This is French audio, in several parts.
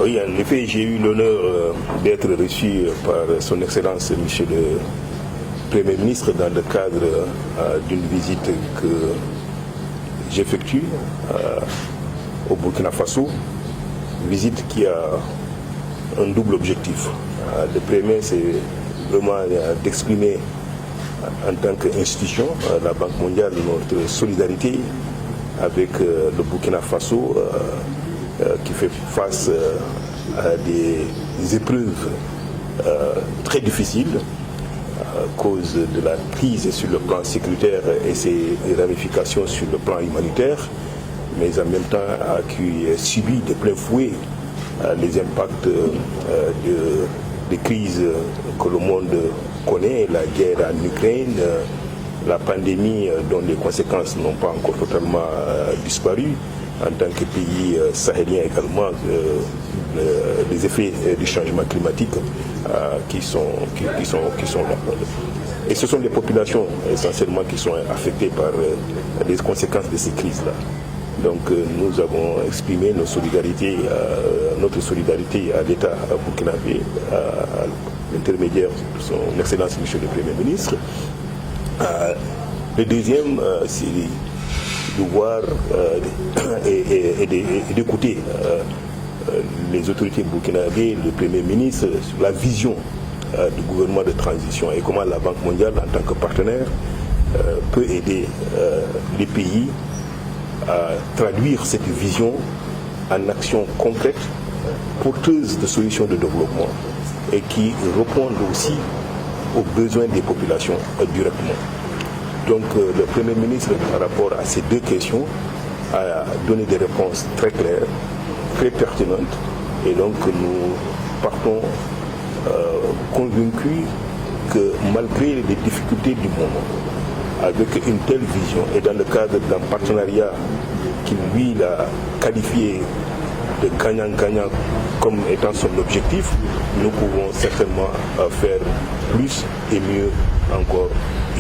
Oui, en effet, j'ai eu l'honneur d'être reçu par son Excellence, Monsieur le Premier ministre, dans le cadre d'une visite que j'effectue au Burkina Faso. Une visite qui a un double objectif. Le premier, c'est vraiment d'exprimer en tant qu'institution, la Banque mondiale, notre solidarité avec le Burkina Faso qui fait face à des épreuves très difficiles à cause de la crise sur le plan sécuritaire et ses ramifications sur le plan humanitaire, mais en même temps qui subit de plein fouet les impacts des crises que le monde connaît, la guerre en Ukraine, la pandémie dont les conséquences n'ont pas encore totalement disparu, en tant que pays sahélien également, les effets du changement climatique qui sont là. Et ce sont les populations essentiellement qui sont affectées par les conséquences de ces crises-là. Donc nous avons exprimé notre solidarité à l'État burkinabé, à l'intermédiaire de son Excellence Monsieur le Premier ministre. Le deuxième, c'est de voir et d'écouter les autorités burkinabées, le Premier ministre, sur la vision du gouvernement de transition et comment la Banque mondiale, en tant que partenaire, peut aider les pays à traduire cette vision en actions concrètes, porteuses de solutions de développement et qui répondent aussi aux besoins des populations directement. Donc le Premier ministre, par rapport à ces deux questions, a donné des réponses très claires, très pertinentes, et donc nous partons convaincus que malgré les difficultés du moment, avec une telle vision et dans le cadre d'un partenariat qui lui l'a qualifié de gagnant-gagnant comme étant son objectif, nous pouvons certainement faire plus et mieux encore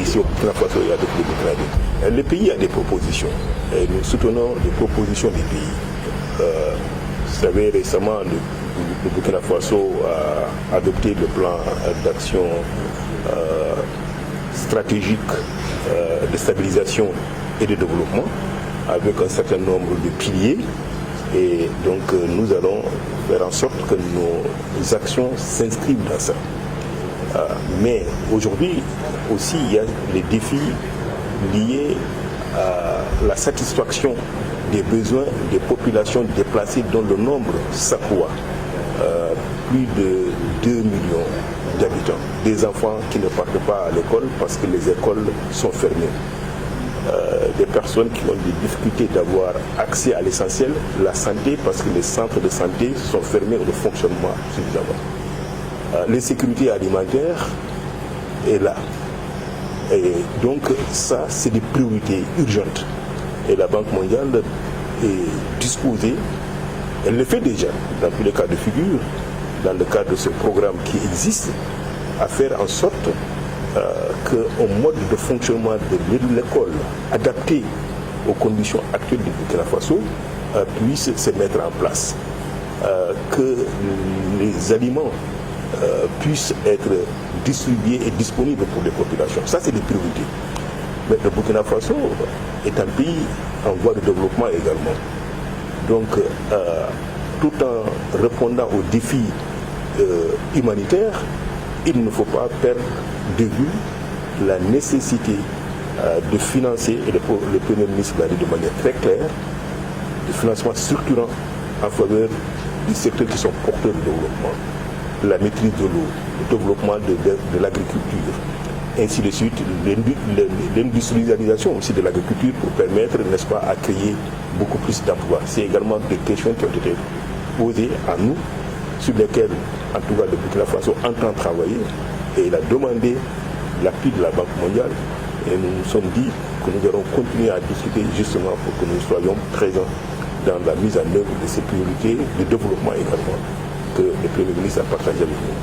ici au Burkina Faso et avec le Burkina. Le pays a des propositions et nous soutenons les propositions des pays. Vous savez, récemment, le Burkina Faso a adopté le plan d'action stratégique de stabilisation et de développement avec un certain nombre de piliers, et donc nous allons faire en sorte que nos actions s'inscrivent dans ça. Mais aujourd'hui aussi il y a les défis liés à la satisfaction des besoins des populations déplacées dont le nombre s'accroît. Plus de 2 millions d'habitants, des enfants qui ne partent pas à l'école parce que les écoles sont fermées, des personnes qui ont des difficultés d'avoir accès à l'essentiel, la santé, parce que les centres de santé sont fermés au fonctionnement suffisamment. L'insécurité alimentaire est là. Et donc ça, c'est des priorités urgentes. Et la Banque mondiale est disposée, elle le fait déjà dans tous les cas de figure, dans le cadre de ce programme qui existe, à faire en sorte qu'un mode de fonctionnement de l'école adapté aux conditions actuelles du Burkina Faso puisse se mettre en place, que les aliments puissent être distribués et disponibles pour les populations. Ça, c'est des priorités. Mais le Burkina Faso est un pays en voie de développement également. Donc, tout en répondant aux défis humanitaires, il ne faut pas perdre de vue la nécessité de financer, et le Premier ministre l'a dit de manière très claire, des financements structurants en faveur des secteurs qui sont porteurs de développement, la maîtrise de l'eau, le développement de l'agriculture, ainsi de suite, l'industrialisation aussi de l'agriculture pour permettre, n'est-ce pas, à créer beaucoup plus d'emplois. C'est également des questions qui ont été posées à nous, sur lesquelles, en tout cas, le Burkina Faso entend travailler, et il a demandé l'appui de la Banque mondiale, et nous nous sommes dit que nous allons continuer à discuter justement pour que nous soyons présents dans la mise en œuvre de ces priorités de développement également que le Premier ministre a partagé avec nous.